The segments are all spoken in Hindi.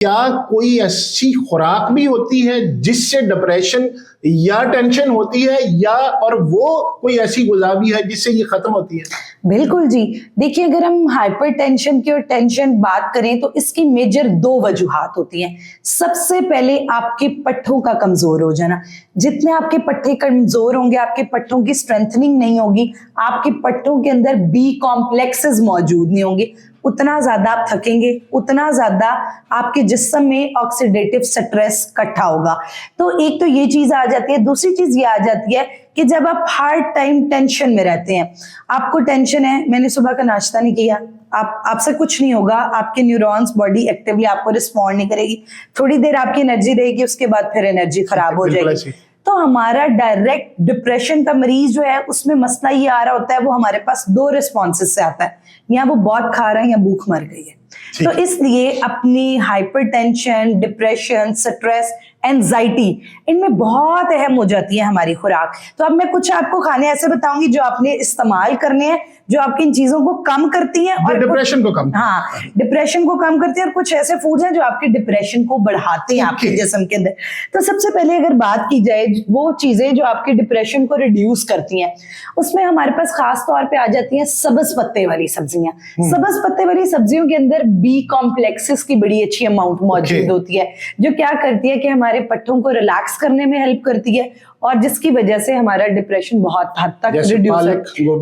क्या कोई ऐसी खुराक भी होती है जिससे डिप्रेशन या टेंशन होती है, या और वो कोई ऐसी गुज़ा भी है जिससे ये खत्म होती है? बिल्कुल जी। देखिए, अगर हम हाइपरटेंशन की और टेंशन बात करें तो इसकी मेजर 2 वजूहात होती हैं। सबसे पहले आपके पट्ठों का कमजोर हो जाना। जितने आपके पट्टे कमजोर होंगे, आपके पट्टों की स्ट्रेंथनिंग नहीं होगी, आपके पट्टों के अंदर बी कॉम्प्लेक्सेस मौजूद नहीं होंगे, उतना ज्यादा आप थकेंगे, उतना ज्यादा आपके जिस्म में ऑक्सीडेटिव स्ट्रेस इकट्ठा होगा। तो एक तो ये चीज आ जाती है। दूसरी चीज ये आ जाती है कि जब आप हर टाइम टेंशन में रहते हैं, आपको टेंशन है, मैंने सुबह का नाश्ता नहीं किया, आपसे कुछ नहीं होगा, आपके न्यूरॉन्स बॉडी एक्टिवली आपको रिस्पॉन्ड नहीं करेगी, थोड़ी देर आपकी एनर्जी रहेगी, उसके बाद फिर एनर्जी खराब हो जाएगी। तो हमारा डायरेक्ट डिप्रेशन का मरीज जो है उसमें मसला ये आ रहा होता है, वो हमारे पास 2 रिस्पॉन्सेस से आता है, या वो बहुत खा रहा है या भूख मर गई है। तो इसलिए अपनी हाइपरटेंशन, डिप्रेशन, स्ट्रेस, एंजाइटी, इनमें बहुत अहम हो जाती है हमारी खुराक। तो अब मैं कुछ आपको खाने ऐसे बताऊंगी जो आपने इस्तेमाल करने हैं, जो आपकी इन चीजों को कम करती हैं और डिप्रेशन को कम, हाँ, डिप्रेशन को कम करती है। और कुछ ऐसे फूड्स हैं जो आपके डिप्रेशन को बढ़ाते हैं आपके जिस्म के अंदर। तो सबसे पहले अगर बात की जाए वो चीजें जो आपके डिप्रेशन को रिड्यूस करती हैं, उसमें हमारे पास खास तौर पे आ जाती हैं सब्ज पत्ते वाली सब्जियां। सब्ज पत्ते वाली सब्जियों के अंदर बी कॉम्प्लेक्सेस की बड़ी अच्छी अमाउंट मौजूद होती है, जो क्या करती है कि हमारे पट्टों को रिलैक्स करने में हेल्प करती है, और जिसकी वजह से हमारा डिप्रेशन बहुत हद तक रिड्यूस है।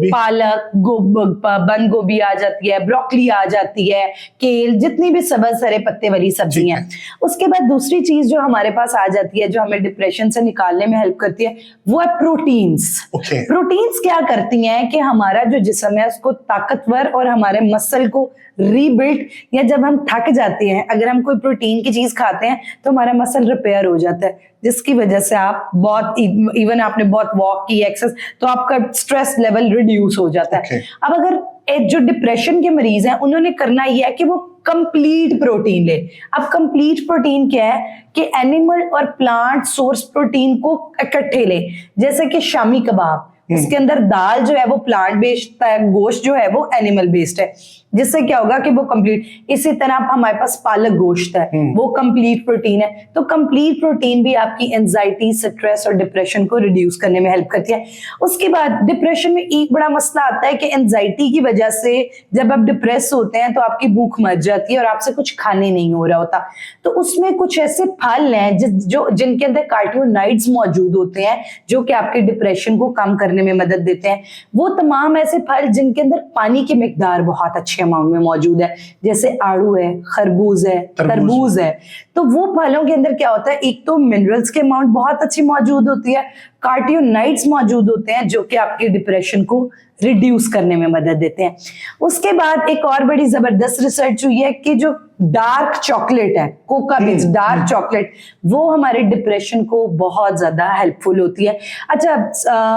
पालक, बंद गोभी आ जाती है, ब्रोकली आ जाती है, केल, जितनी भी सब्ज हरे पत्ते वाली सब्जी हैं। उसके बाद दूसरी चीज जो हमारे पास आ जाती है, जो हमें डिप्रेशन से निकालने में हेल्प करती है, वो है प्रोटीन्स। प्रोटीन्स क्या करती हैं कि हमारा जो जिस्म है उसको ताकतवर और हमारे मसल को रीबिल्ड, या जब हम थक जाते हैं, अगर हम कोई प्रोटीन की चीज खाते हैं तो हमारा मसल रिपेयर हो जाता है, जिसकी वजह से आप बहुत, इवन आपने बहुत वॉक की, एक्सरसाइज, तो आपका स्ट्रेस लेवल रिड्यूस हो जाता है। अब अगर जो डिप्रेशन के मरीज हैं उन्होंने करना यह है कि वो कंप्लीट प्रोटीन ले। अब कंप्लीट प्रोटीन क्या है कि एनिमल और प्लांट सोर्स प्रोटीन को इकट्ठे ले, जैसे कि शामी कबाब, इसके अंदर दाल जो है वो प्लांट बेस्ड है, गोश्त जो है वो एनिमल बेस्ड है, जिससे क्या होगा कि वो कंप्लीट। इसी तरह हमारे पास पालक गोश्त है, वो कंप्लीट प्रोटीन है। तो कंप्लीट प्रोटीन भी आपकी एंजाइटी, स्ट्रेस और डिप्रेशन को रिड्यूस करने में हेल्प करती है। उसके बाद डिप्रेशन में एक बड़ा मसला आता है कि एंजाइटी की वजह से जब आप डिप्रेस होते हैं तो आपकी भूख मर जाती है और आपसे कुछ खाने नहीं हो रहा होता। तो उसमें कुछ ऐसे फल हैं जो जिनके अंदर कार्टियोनाइड्स मौजूद होते हैं, जो कि आपके डिप्रेशन को कम करने में मदद देते हैं। वो तमाम ऐसे फल जिनके अंदर पानी की मिकदार बहुत अच्छी अमाउंट में मौजूद है, जैसे आड़ू है, खरबूज है, तरबूज है। तो वो फलों के अंदर क्या होता है, एक तो मिनरल्स के अमाउंट बहुत अच्छी मौजूद होती है, कार्टियोनाइड्स मौजूद होते हैं जो कि आपके डिप्रेशन को रिड्यूस करने में मदद देते हैं। उसके बाद एक और बड़ी जबरदस्त रिसर्च हुई है कि जो डार्क चॉकलेट है, कोका बीन्स, डार्क चॉकलेट, वो हमारे डिप्रेशन को बहुत ज्यादा हेल्पफुल होती है। अच्छा,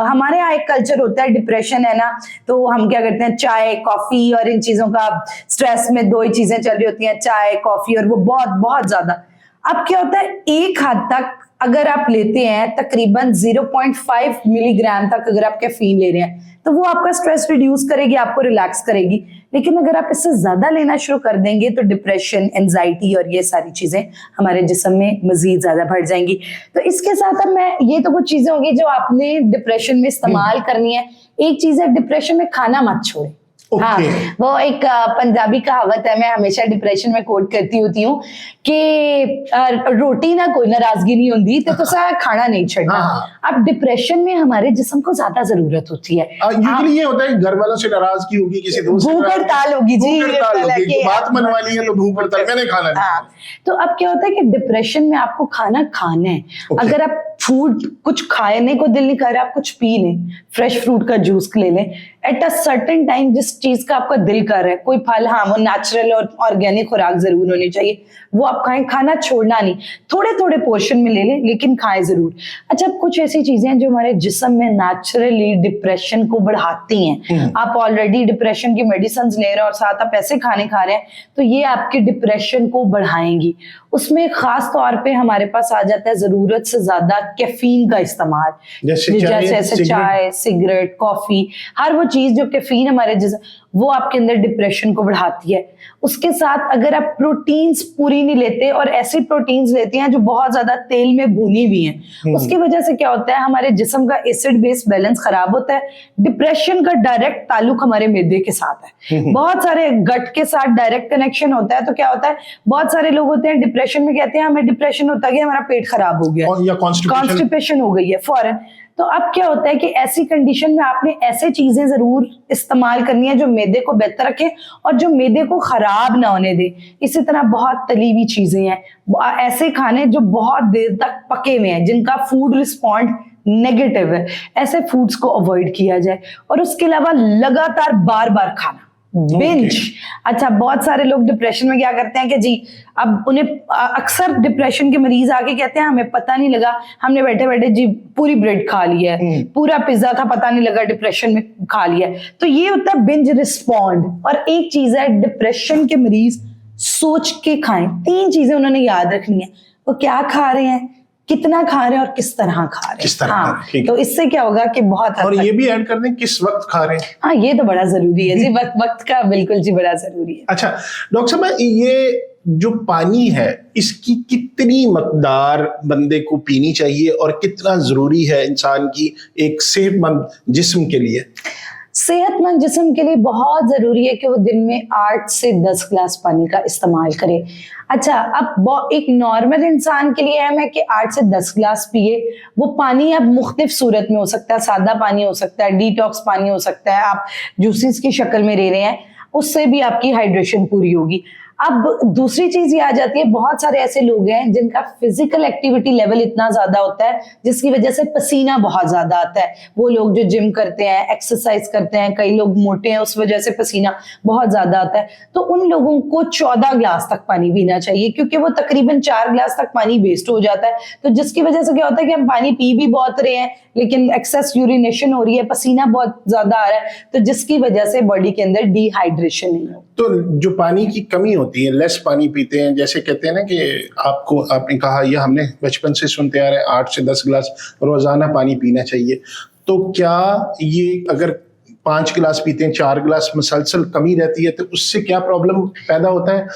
हमारे यहाँ एक कल्चर होता है, डिप्रेशन है ना, तो हम क्या करते हैं, चाय, कॉफी और इन चीजों का, स्ट्रेस में 2 ही चीजें चल रही होती हैं, चाय, कॉफी, और वो बहुत बहुत ज्यादा। अब क्या होता है, एक हद तक अगर आप लेते हैं तकरीबन 0.5 मिलीग्राम तक अगर आप कैफीन ले रहे हैं तो वो आपका स्ट्रेस रिड्यूस करेगी, आपको रिलैक्स करेगी। लेकिन अगर आप इससे ज्यादा लेना शुरू कर देंगे तो डिप्रेशन, एंजाइटी और ये सारी चीजें हमारे जिस्म में मजीद ज्यादा बढ़ जाएंगी। तो इसके साथ अब मैं, ये तो कुछ चीजें होंगी जो आपने डिप्रेशन में इस्तेमाल करनी है। एक चीज है, डिप्रेशन में खाना मत छोड़े। हाँ, वो एक पंजाबी कहावत है, मैं हमेशा डिप्रेशन में कोट करती होती हूँ कि रोटी ना कोई नाराजगी नहीं होती तो तुसा खाना नहीं छड़ना। अब डिप्रेशन में हमारे जिस्म को ज्यादा जरूरत होती है। यूजुअली ये होता है घर वालों से नाराजगी होगी, किसी दोस्त से भूख हड़ताल होगी जी, बात मनवा ली है तो भूख हड़ताल, मैंने खाना नहीं। तो अब क्या होता है कि डिप्रेशन में आपको खाना खाना है। अगर आप फूड कुछ खाने को दिल नहीं कर रहा, आप कुछ पी लें, फ्रेश फ्रूट का जूस ले लें एट अ सर्टेन टाइम, जिस चीज का आपका दिल कर रहा है। कोई फल, हाँ, वो नेचुरल और ऑर्गेनिक खुराक जरूर होनी चाहिए, वो आप खाएं। खाना छोड़ना नहीं, थोड़े थोड़े पोर्शन में ले लें लेकिन खाएं जरूर। अच्छा, कुछ ऐसी चीजें हैं जो हमारे जिस्म में नेचुरली डिप्रेशन को बढ़ाती हैं। आप ऑलरेडी डिप्रेशन की मेडिसिन ले रहे हैं और साथ आप ऐसे खाने खा रहे हैं तो ये आपके डिप्रेशन को बढ़ाएंगी। उसमें खास तौर पे हमारे पास आ जाता है जरूरत से ज्यादा कैफीन का इस्तेमाल, जैसे चाय, सिगरेट, कॉफी, हर वो चीज जो कैफीन हमारे जिस्म, वो आपके अंदर डिप्रेशन को बढ़ाती है। उसके साथ अगर आप प्रोटीन्स पूरी नहीं लेते और ऐसी प्रोटीन्स लेते हैं जो बहुत ज्यादा तेल में भुनी हुई हैं, उसकी वजह से क्या होता है, हमारे जिस्म का एसिड बेस बैलेंस खराब होता है। डिप्रेशन का डायरेक्ट ताल्लुक हमारे मैदे के साथ है, बहुत सारे गट के साथ डायरेक्ट कनेक्शन होता है। तो क्या होता है, बहुत सारे लोग होते हैं डिप्रेशन में, कहते हैं हमें डिप्रेशन होता है कि हमारा पेट खराब हो गया या कॉन्स्टिपेशन हो गई है फौरन। तो अब क्या होता है कि ऐसी कंडीशन में आपने ऐसे चीजें जरूर इस्तेमाल करनी है जो मैदे को बेहतर रखे और जो मैदे को खराब ना होने दे। इसी तरह बहुत तली हुई चीजें हैं, ऐसे खाने जो बहुत देर तक पके हुए हैं, जिनका फूड रिस्पॉन्ड नेगेटिव है, ऐसे फूड्स को अवॉइड किया जाए। और उसके अलावा लगातार बार बार खाना, बिंज। अच्छा, बहुत सारे लोग डिप्रेशन में क्या करते हैं कि जी, अब उन्हें अक्सर डिप्रेशन के मरीज आके कहते हैं हमें पता नहीं लगा, हमने बैठे बैठे जी पूरी ब्रेड खा लिया है, पूरा पिज्जा था, पता नहीं लगा डिप्रेशन में खा लिया है। तो ये होता है बिंज रिस्पॉन्ड। और एक चीज है, डिप्रेशन के मरीज सोच के खाएं। 3 चीजें उन्होंने याद रखनी है, वो क्या खा रहे हैं, कितना खा रहे हैं और किस तरह खा रहे हैं। किस तरह हाँ, तो इससे क्या होगा कि बहुत और ये भी ऐड कर दें किस वक्त खा रहे हैं। हाँ, ये तो बड़ा जरूरी है जी, वक्त का बिल्कुल जी बड़ा जरूरी है। अच्छा डॉक्टर साहब, ये जो पानी है इसकी कितनी मकदार बंदे को पीनी चाहिए और कितना जरूरी है इंसान की एक सेहतमंद जिस्म के लिए? सेहतमंद जिस्म के लिए बहुत जरूरी है कि वो दिन में 8 से 10 ग्लास पानी का इस्तेमाल करे। अच्छा, अब एक नॉर्मल इंसान के लिए अहम है कि 8 से 10 ग्लास पिए। वो पानी अब मुख्तलिफ सूरत में हो सकता है, सादा पानी हो सकता है, डिटॉक्स पानी हो सकता है, आप जूसेस की शक्ल में ले रहे हैं, उससे भी आपकी हाइड्रेशन पूरी होगी। अब दूसरी चीज ये आ जाती है, बहुत सारे ऐसे लोग हैं जिनका फिजिकल एक्टिविटी लेवल इतना ज्यादा होता है जिसकी वजह से पसीना बहुत ज्यादा आता है। वो लोग जो जिम करते हैं, एक्सरसाइज करते हैं, कई लोग मोटे हैं, उस वजह से पसीना बहुत ज्यादा आता है। तो उन लोगों को 14 ग्लास तक पानी पीना चाहिए, क्योंकि वो तकरीबन 4 ग्लास तक पानी वेस्ट हो जाता है। तो जिसकी वजह से क्या होता है कि हम पानी पी भी बहुत रहे हैं लेकिन एक्सेस यूरिनेशन हो रही है, पसीना बहुत ज्यादा आ रहा है, तो जिसकी वजह से बॉडी के अंदर डिहाइड्रेशन नहीं हो। तो जो पानी की कमी होती है, लेस पानी पीते हैं, जैसे कहते हैं ना कि आपने कहा, ये हमने बचपन से सुनते आ रहे हैं 8 से 10 ग्लास रोजाना पानी पीना चाहिए। तो क्या ये अगर 5 गिलास पीते हैं, 4 गिलास मुसलसल कमी रहती है, तो उससे क्या प्रॉब्लम पैदा होता है?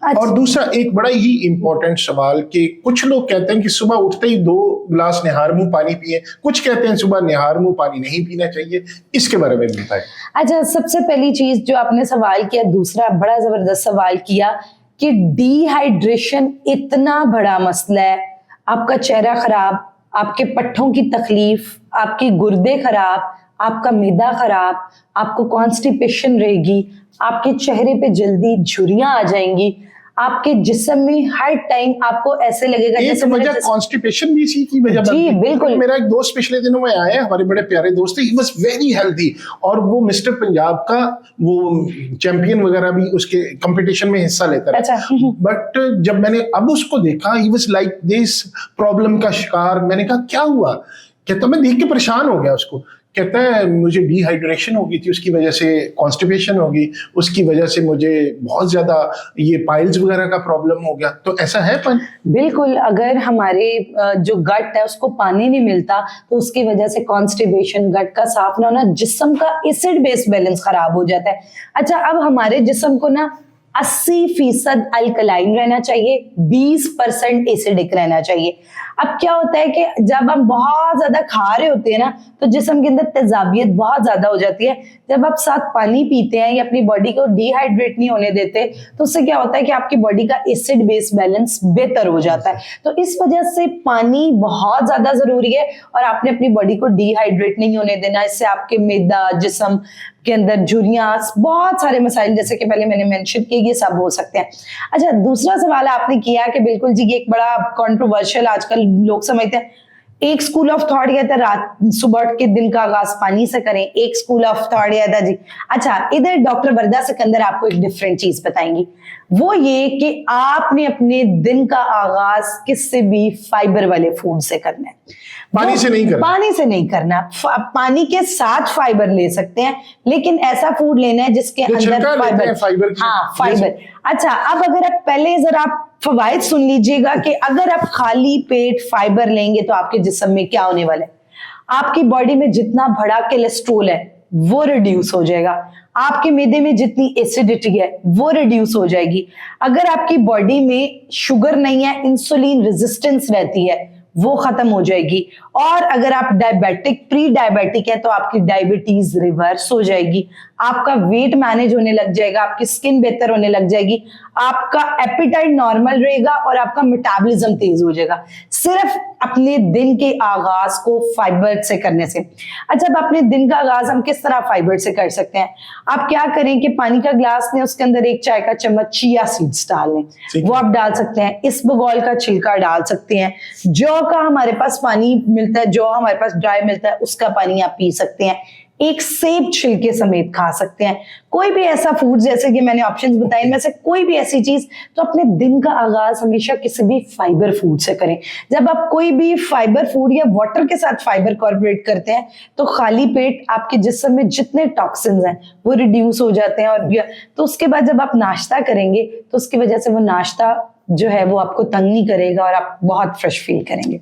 अच्छा। और दूसरा एक बड़ा ही इंपॉर्टेंट सवाल कि कुछ लोग कहते हैं कि सुबह उठते ही 2 गिलास निहार मुंह पानी पिए, कुछ कहते हैं सुबह निहार मुंह पानी नहीं पीना चाहिए, इसके बारे में बताएं। अच्छा, सबसे पहली चीज जो आपने सवाल किया, दूसरा बड़ा जबरदस्त सवाल किया कि डिहाइड्रेशन इतना बड़ा मसला है। आपका चेहरा खराब, आपके पट्ठों की तकलीफ, आपके गुर्दे खराब, आपका मैदा खराब, आपको कॉन्स्टिपेशन रहेगी, आपके चेहरे पे जल्दी झुर्रियां आ जाएंगी, आपके जिस्म में हर टाइम आपको ऐसे लगेगा एक वजह कॉन्स्टिपेशन भी इसी की वजह जी बिल्कुल। मेरा एक दोस्त पिछले दिनों में आया, हमारे बड़े प्यारे दोस्त थे, ही वाज वेरी हेल्दी, और वो मिस्टर पंजाब का वो चैंपियन वगैरह भी उसके कंपटीशन में हिस्सा लेता रहा। अच्छा। बट जब मैंने अब उसको देखा, he was like this problem का शिकार। मैंने कहा क्या हुआ? कहता मैं देख के परेशान हो गया उसको। कहता है मुझे डिहाइड्रेशन हो गई थी, उसकी वजह से कॉन्स्टिपेशन हो गई, उसकी वजह से मुझे बहुत ज्यादा ये पाइल्स वगैरह का प्रॉब्लम हो गया। तो ऐसा है बिल्कुल, अगर हमारे जो गट है उसको पानी नहीं मिलता तो उसकी वजह से कॉन्स्टिपेशन, गट का साफ ना होना, जिस्म का एसिड बेस बैलेंस खराब हो जाता है। अच्छा, अब हमारे जिस्म को ना 80% अल्कलाइन रहना चाहिए, 20% एसिडिक रहना चाहिए। अब क्या होता है कि जब हम बहुत ज्यादा खा रहे होते हैं ना, तो जिस्म के अंदर तेजाबियत बहुत ज्यादा हो जाती है। जब आप साथ पानी पीते हैं या अपनी बॉडी को डिहाइड्रेट नहीं होने देते, तो उससे क्या होता है कि आपकी बॉडी का एसिड बेस बैलेंस बेहतर हो जाता है। तो इस वजह से पानी बहुत ज्यादा जरूरी है और आपने अपनी बॉडी को डिहाइड्रेट नहीं होने देना। इससे आपके मैदा, जिस्म के अंदर झुर्रियां, बहुत सारे मसाइल जैसे कि पहले मैंने मेंशन किए, ये सब हो सकते हैं। अच्छा, दूसरा सवाल आपने किया कि बिल्कुल जी, ये एक बड़ा कंट्रोवर्शियल आजकल लोग समझते हैं। एक स्कूल ऑफ थॉट ये था रात सुबह उठ के दिन का आगाज पानी से करें, एक स्कूल ऑफ थॉट ये था जी। अच्छा, इधर डॉक्टर वरदा सिकंदर आपको एक डिफरेंट चीज बताएंगी, वो ये कि आपने अपने दिन का आगाज किससे भी फाइबर वाले फूड से करना है, पानी से नहीं करना। पानी से नहीं करना। पानी के साथ फाइबर ले सकते हैं, लेकिन ऐसा फूड लेना है जिसके अंदर फाइबर। हाँ, फाइबर। अच्छा, अब अगर आप पहले जरा फवाइद सुन लीजिएगा कि अगर आप खाली पेट फाइबर लेंगे तो आपके जिस्म में क्या होने वाला है। आपकी बॉडी में जितना बड़ा कोलेस्ट्रोल है वो रिड्यूस हो जाएगा। आपके मैदे में जितनी एसिडिटी है वो रिड्यूस हो जाएगी। अगर आपकी बॉडी में शुगर नहीं है, इंसुलिन रेजिस्टेंस रहती है, वो खत्म हो जाएगी। और अगर आप डायबिटिक, प्री डायबिटिक है, तो आपकी डायबिटीज रिवर्स हो जाएगी, आपका वेट मैनेज होने लग जाएगा, आपकी स्किन बेहतर होने लग जाएगी, आपका एपिटाइट नॉर्मल रहेगा और आपका मेटाबॉलिज्म तेज हो जाएगा, सिर्फ अपने दिन के आगाज को फाइबर से करने से। अच्छा, अब अपने दिन का आगाज हम किस तरह फाइबर से कर सकते हैं? आप क्या करें कि पानी का ग्लास लें, उसके अंदर 1 चाय का चम्मच चिया सीड्स डाल लें, वो आप डाल सकते हैं। इसबगोल का छिलका डाल सकते हैं। जौ का हमारे पास पानी मिलता है, जौ हमारे पास ड्राई मिलता है, उसका पानी आप पी सकते हैं। एक सेब छिलके समेत खा सकते हैं। कोई भी ऐसा फूड, जैसे कि मैंने ऑप्शंस बताए, इनमें से कोई भी ऐसी चीज, तो अपने दिन का आगाज हमेशा किसी भी फाइबर फूड से करें। जब आप कोई भी फाइबर फूड या वाटर के साथ फाइबर कॉर्पोरेट करते हैं, तो खाली पेट आपके जिस्म में जितने टॉक्सिन्स हैं वो रिड्यूस हो जाते हैं। और तो उसके बाद जब आप नाश्ता करेंगे, तो उसकी वजह से वो नाश्ता जो है वो आपको तंग नहीं करेगा और आप बहुत फ्रेश फील करेंगे।